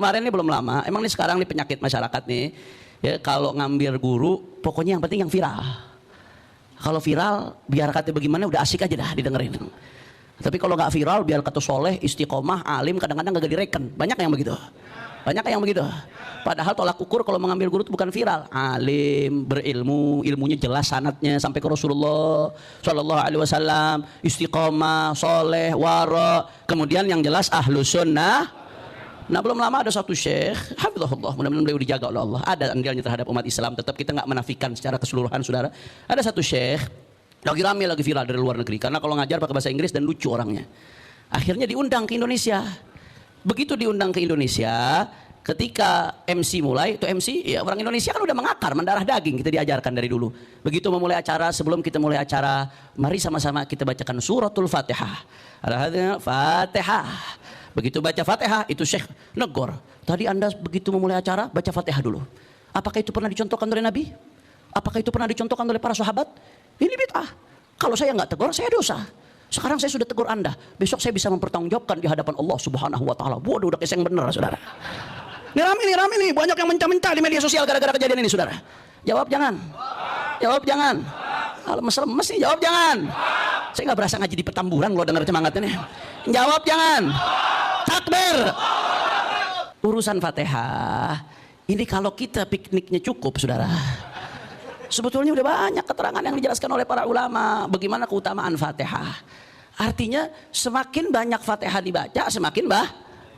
Kemarin ini belum lama, emang nih sekarang nih penyakit masyarakat nih, ya kalau ngambil guru, pokoknya yang penting yang viral. Kalau viral, biar kata bagaimana udah asik aja dah didengerin. Tapi kalau nggak viral, biar kata soleh, istiqomah, alim, kadang-kadang gak direken. Banyak yang begitu. Banyak yang begitu. Padahal tolak ukur kalau mengambil guru itu bukan viral. Alim, berilmu, ilmunya jelas sanadnya sampai ke Rasulullah Shallallahu Alaihi Wasallam, istiqomah, soleh, wara. Kemudian yang jelas ahlus sunnah. Nah belum lama ada satu syekh, hafizahullah, mudah-mudahan beliau dijaga oleh Allah. Ada andilnya terhadap umat Islam, tetap kita nggak menafikan secara keseluruhan, saudara. Ada satu syekh, lagi rame, lagi viral dari luar negeri, karena kalau ngajar pakai bahasa Inggris dan lucu orangnya. Akhirnya diundang ke Indonesia. Begitu diundang ke Indonesia, ketika MC mulai, itu MC, ya orang Indonesia kan udah mengakar, mendarah daging, kita diajarkan dari dulu. Begitu memulai acara, sebelum kita mulai acara, mari sama-sama kita bacakan suratul Fatihah. Ada Fatihah. Begitu baca Fatihah, itu Syekh negor. Tadi Anda begitu memulai acara, baca Fatihah dulu. Apakah itu pernah dicontohkan oleh Nabi? Apakah itu pernah dicontohkan oleh para sahabat? Ini bid'ah. Kalau saya nggak tegur, saya dosa. Sekarang saya sudah tegur Anda. Besok saya bisa mempertanggungjawabkan di hadapan Allah Subhanahu wa Ta'ala. Waduh, udah keseng bener, saudara. Ini rame nih. Banyak yang mencah-mencah di media sosial gara-gara kejadian ini, saudara. Jawab jangan. Jawab jangan. Lemes-lemes nih, jawab jangan. Saya nggak berasa ngaji di Petamburan kalau dengar semangatnya nih. Jawab jangan. Takbir. Urusan Fatihah ini kalau kita pikniknya cukup, saudara. Sebetulnya udah banyak keterangan yang dijelaskan oleh para ulama bagaimana keutamaan Fatihah. Artinya semakin banyak Fatihah dibaca semakin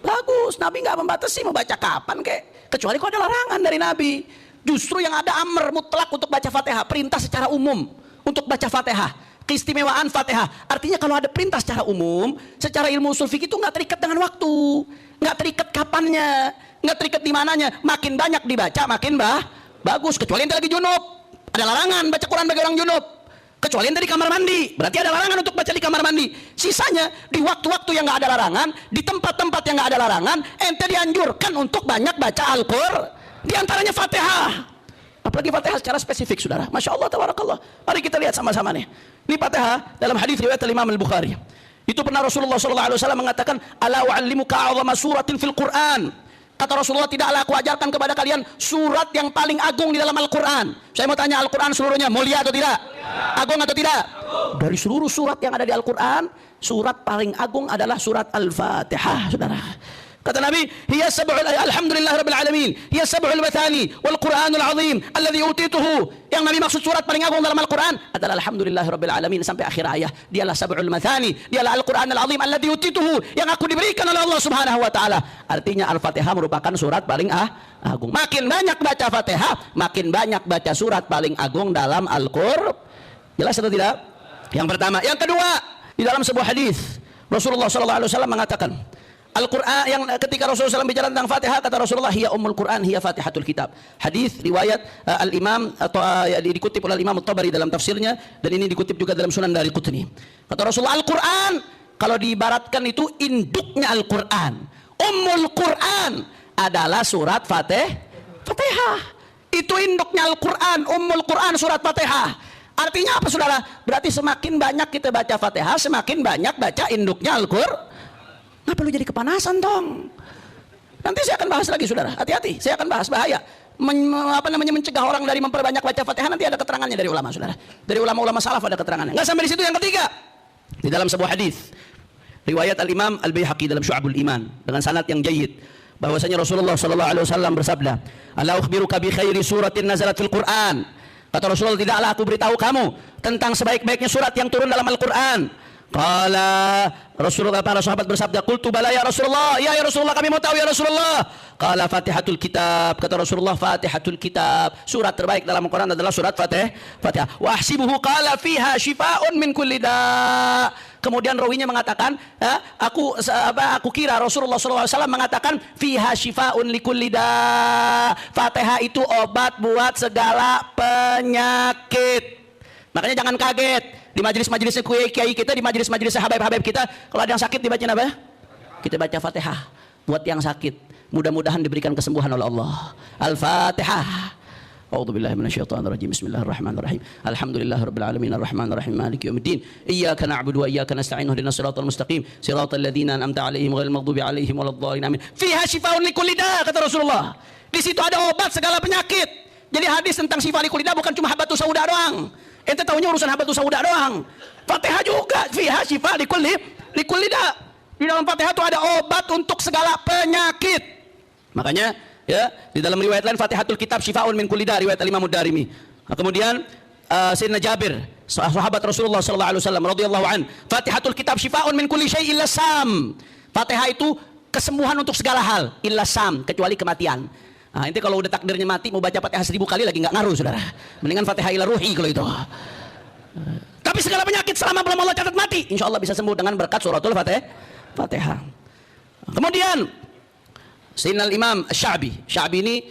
bagus. Nabi nggak membatasi mau baca kapan kek, kecuali kalau ada larangan dari Nabi. Justru yang ada amr mutlak untuk baca Fatihah, perintah secara umum untuk baca Fatihah. Keistimewaan Fatihah. Artinya kalau ada perintah secara umum, secara ilmu usul fikih itu nggak terikat dengan waktu, nggak terikat kapannya, nggak terikat di mananya. Makin banyak dibaca, makin bagus. Kecuali ente lagi junub, ada larangan baca Quran bagi orang junub. Kecuali ente di kamar mandi, berarti ada larangan untuk baca di kamar mandi. Sisanya di waktu-waktu yang nggak ada larangan, di tempat-tempat yang nggak ada larangan, ente dianjurkan untuk banyak baca Al-Qur'an. Di antaranya Fatihah. Apalagi Fatihah secara spesifik, saudara. Masya Allah, tabarakallah. Mari kita lihat sama-sama nih. Ini Fatihah dalam hadis riwayat Imam Al-Bukhari. Itu pernah Rasulullah SAW mengatakan, "Ala wa'allimuka a'zama suratin fil Qur'an." Kata Rasulullah, tidaklah aku ajarkan kepada kalian surat yang paling agung di dalam Al-Quran. Saya mau tanya, Al-Quran seluruhnya mulia atau tidak? Agung atau tidak? Dari seluruh surat yang ada di Al-Quran, surat paling agung adalah surat Al-Fatihah, saudara. Kata Nabi, hiya sab'ul alhamdulillah rabbil alamin, hiya sab'ul mathani wal Qur'anul azim alladhi utituhu. Yang Nabi maksud surat paling agung dalam Al-Qur'an adalah alhamdulillah rabbil alamin sampai akhir ayat. Dialah sab'ul mathani, dialah Al-Qur'anul azim alladhi utituhu, yang aku diberikan oleh Allah Subhanahu wa taala. Artinya Al-Fatihah merupakan surat paling agung. Makin banyak baca Fatihah, makin banyak baca surat paling agung dalam Al-Qur'an. Jelas atau tidak? Yang pertama. Yang kedua, di dalam sebuah hadis Rasulullah SAW mengatakan, Al-Quran, yang ketika Rasulullah SAW bicara tentang Fatihah, kata Rasulullah, hiya ummul Quran, hiya fatihatul kitab. Hadis riwayat Al-Imam atau dikutip oleh Imam At-Tabari dalam tafsirnya, dan ini dikutip juga dalam Sunan Daraqutni. Kata Rasulullah, Al-Quran kalau diibaratkan itu induknya Al-Quran. Ummul Quran adalah surat Fatihah. Itu induknya Al-Quran, Ummul Quran surat Fatihah. Artinya apa, saudara? Berarti semakin banyak kita baca Fatihah, semakin banyak baca induknya Al-Quran. Nggak perlu jadi kepanasan dong. Nanti saya akan bahas lagi, saudara. Hati-hati, saya akan bahas bahaya. Mencegah orang dari memperbanyak baca Fatihah. Nanti ada keterangannya dari ulama, saudara. Dari ulama-ulama salaf ada keterangannya. Nggak sampai di situ. Yang ketiga, di dalam sebuah hadis riwayat Al-Imam Al-Baihaqi dalam Syu'abul Iman dengan sanad yang jayyid, bahwasanya Rasulullah SAW bersabda, "Ala ukhbiruka bi khairi suratin nazalat fil Qur'an." Kata Rasulullah, tidaklah aku beritahu kamu tentang sebaik-baiknya surat yang turun dalam Al-Quran. Qala Rasulullah, para sahabat bersabda, qultu bala ya Rasulullah, ya Rasulullah, kami mau tahu ya Rasulullah. Qala Fatihatul Kitab. Kata Rasulullah, Fatihatul Kitab, surat terbaik dalam Al-Quran adalah surat Fatihah. Wa ahsibuhu qala fiha shifaa'un min kulli da'. Kemudian rawinya mengatakan, aku kira Rasulullah SAW mengatakan fiha shifaa'un likulli da'. Fatihah itu obat buat segala penyakit. Makanya jangan kaget di majelis-majelisnya kiai kita, di majelis-majelisnya habaib-habaib kita, kalau ada yang sakit dibacain apa? Kita baca Fatihah buat yang sakit. Mudah-mudahan diberikan kesembuhan oleh Allah. Al-Fatihah. A'udzubillahi minasyaitonirrajim. Bismillahirrahmanirrahim. Alhamdulillahirabbil alamin arrahmanirrahim maliki yaumiddin. Iyyaka na'budu wa iyyaka nasta'in ihdinas siratal mustaqim siratal ladzina an'amta 'alaihim ghairil maghdubi 'alaihim waladdallin. Amin. Fiha syifaa'un likulli da', kata Rasulullah. Di situ ada obat segala penyakit. Jadi hadis tentang syifa likulli da' bukan cuma habatus sauda doang. Ente tahunya urusan habatus sauda doang. Fatihah juga fiha syifa' likulli da'. Di dalam Fatihah itu ada obat untuk segala penyakit. Makanya ya di dalam riwayat lain Fatihatul Kitab Syifa'un min kulli da', riwayat Imam Ad-Darimi. Nah, kemudian Sayyidina Jabir, sahabat Rasulullah sallallahu alaihi wasallam radhiyallahu an, Fatihatul Kitab Syifa'un min kulli syai' illa sam. Fatihah itu kesembuhan untuk segala hal, illa sam, kecuali kematian. Nah, inti kalau udah takdirnya mati mau baca Fatihah 1000 kali lagi nggak ngaruh, Saudara. Mendingan Fatihah ila ruhi kalau itu. Tapi segala penyakit selama belum Allah catat mati, insya Allah bisa sembuh dengan berkat suratul Fatihah. Kemudian Sayyidina Imam Sya'bi. Sya'bi ini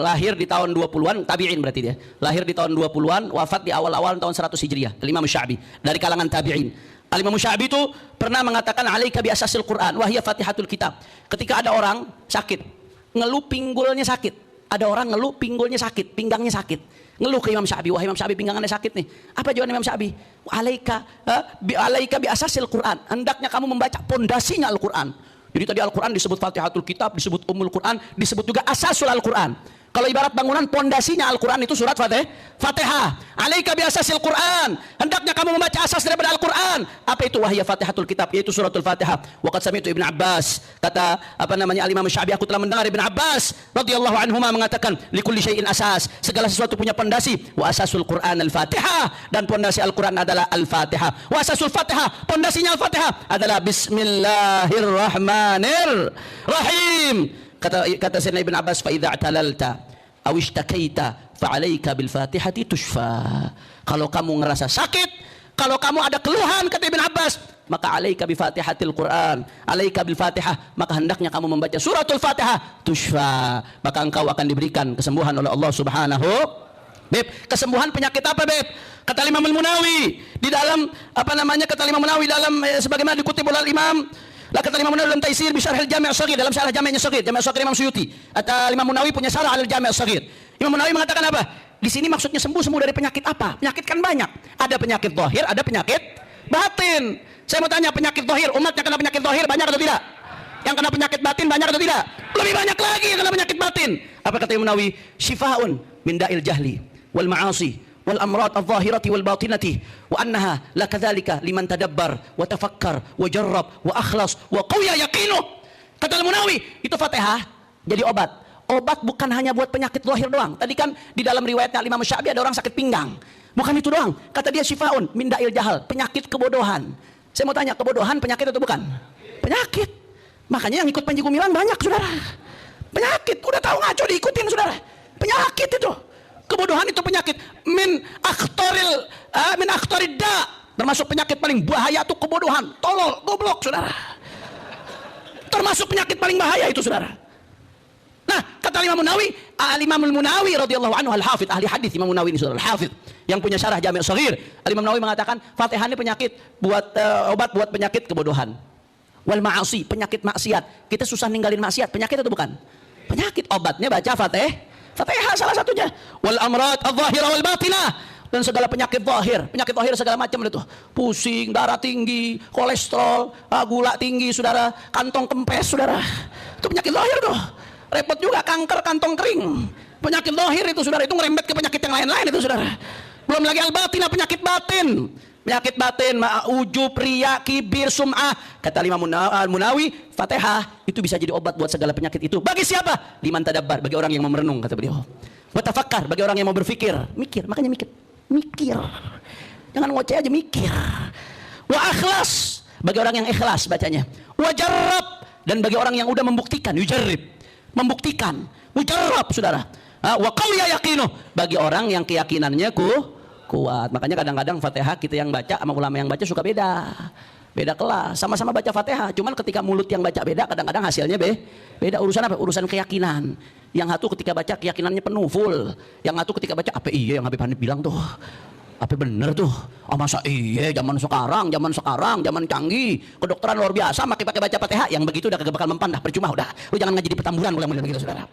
lahir di tahun 20-an, tabi'in berarti dia. Lahir di tahun 20-an, wafat di awal-awal tahun 100 Hijriah. Imam Sya'bi dari kalangan tabi'in. Imam Sya'bi itu pernah mengatakan alaika bi asasil Quran wa hiya Fatihatul Kitab. Ketika ada orang sakit, ngeluh pinggulnya sakit. Ada orang ngeluh pinggulnya sakit, pinggangnya sakit. Ngeluh ke Imam Sya'bi, wah Imam Sya'bi pinggangannya sakit nih. Apa jawaban Imam Sya'bi? Alaika bi asasil Quran. Hendaknya kamu membaca pondasinya Al-Quran. Jadi tadi Al-Quran disebut Fatihatul Kitab, disebut Ummul Quran, disebut juga asasul Al-Quran. Kalau ibarat bangunan, pondasinya Al-Quran itu surat Fatihah. Alaika bi asasil Quran. Hendaknya kamu membaca asas daripada Al-Quran. Apa itu? Wahya Fatihatul Kitab, yaitu suratul Fatihah. Waqad sami'tu Ibn Abbas, kata Al-Imam Sya'bi, aku telah mendengar Ibn Abbas radhiyallahu anhuma mengatakan, likulli syai'in asas, segala sesuatu punya pondasi. Wa asasul Quran Al-Fatihah, dan pondasi Al-Quran adalah Al-Fatihah. Wa asasul Fatihah, pondasinya Al-Fatihah adalah Bismillahirrahmanirrahim. Kata Sayyidina Ibn Abbas, fa idza talalta aw ishtakaita fa 'alaika bil Fatihati tushfa. Kalau kamu ngerasa sakit, kalau kamu ada keluhan, kata Ibn Abbas, maka 'alaika bi Fatihatil Quran, 'alaika bil Fatihah, maka hendaknya kamu membaca suratul Fatihah, tushfa, maka engkau akan diberikan kesembuhan oleh Allah Subhanahu. Beb, kesembuhan penyakit apa, Beb? Kata Imam Al-Munawi di dalam kata Imam Munawi dalam sebagaimana dikutip oleh Imam. Lah kata Imam Munawi dalam Taisir bi Syarh al-Jami' as-Shaghir, dalam syarah Jami' as-Shaghir, Jami' as-Shaghir Imam Suyuti. Kata Imam Munawi punya syarah al-Jami' as-Shaghir. Imam Munawi mengatakan apa? Di sini maksudnya sembuh dari penyakit apa? Penyakit kan banyak. Ada penyakit zahir, ada penyakit batin. Saya mau tanya, penyakit zahir, umat yang kena penyakit zahir banyak atau tidak? Yang kena penyakit batin banyak atau tidak? Lebih banyak lagi yang kena penyakit batin. Apa kata Imam Munawi? Syifa'un min da'il jahli wal ma'asi wal amrat adh-dhahirati wal batinati wa annaha la kadzalika liman tadabbar wa tafakkar wa jarrab wa akhlas wa qawiya yaqinuh. Kata Al-Munawi, itu Fatihah jadi obat. Obat bukan hanya buat penyakit zahir doang. Tadi kan di dalam riwayatnya Imam Sya'bi ada orang sakit pinggang. Bukan itu doang. Kata dia syifaun min da'il jahal, penyakit kebodohan. Saya mau tanya, kebodohan penyakit atau bukan? Penyakit. Makanya yang ikut Panji Gumilang banyak, Saudara. Penyakit, udah tahu ngaco diikutin, Saudara. Penyakit itu. Kebodohan itu penyakit. Min akhtarid da, termasuk penyakit paling bahaya itu kebodohan. Tolol, goblok, Saudara. Termasuk penyakit paling bahaya itu, Saudara. Nah, kata Imam Munawi, Imam Al-Munawi radhiyallahu anhu al-Hafidh, ahli hadis Imam Munawi ini, Saudara, al-Hafidh yang punya syarah Jami' as-Shaghir. Imam Munawi mengatakan Fatihah ini penyakit obat buat penyakit kebodohan. Wal ma'asi, penyakit maksiat. Kita susah ninggalin maksiat, penyakit itu bukan? Penyakit, obatnya baca Fatihah salah satunya. Wal amrat adh-dhahira wal batinah, dan segala penyakit zahir segala macam itu. Pusing, darah tinggi, kolesterol, gula tinggi, Saudara, kantong kempes, Saudara. Itu penyakit zahir tuh. Repot juga kanker kantong kering. Penyakit zahir itu, Saudara, itu ngerembet ke penyakit yang lain-lain itu, Saudara. Belum lagi al-batinah, penyakit batin. Penyakit batin, ujub, riya, kibir, sum'ah. Kata Imam Munawi, Fatihah itu bisa jadi obat buat segala penyakit itu. Bagi siapa? Liman tadabbar, bagi orang yang mau merenung, kata beliau. Wa tafakkar, bagi orang yang mau berpikir. Mikir, makanya mikir. Jangan ngoceh aja, mikir. Wa akhlas, bagi orang yang ikhlas bacanya. Wa jarrab, dan bagi orang yang udah membuktikan, yujarrib, membuktikan, mujarrab, Saudara. Wa qawiya yaqinuh, bagi orang yang keyakinannya kuat. Makanya kadang-kadang Fatihah kita yang baca sama ulama yang baca suka beda kelas. Sama-sama baca Fatihah, cuman ketika mulut yang baca beda, kadang-kadang hasilnya beda. Urusan apa? Urusan keyakinan. Yang satu ketika baca keyakinannya penuh, full. Yang satu ketika baca, apa iya yang Habib Hanif bilang tuh? Apa bener tuh? Oh masa iya, zaman sekarang, zaman canggih, kedokteran luar biasa, pakai baca Fatihah. Yang begitu udah kagak bakal mempan dah, percuma udah. Lu jangan ngaji di Petamburan kalau yang begitu, Saudara.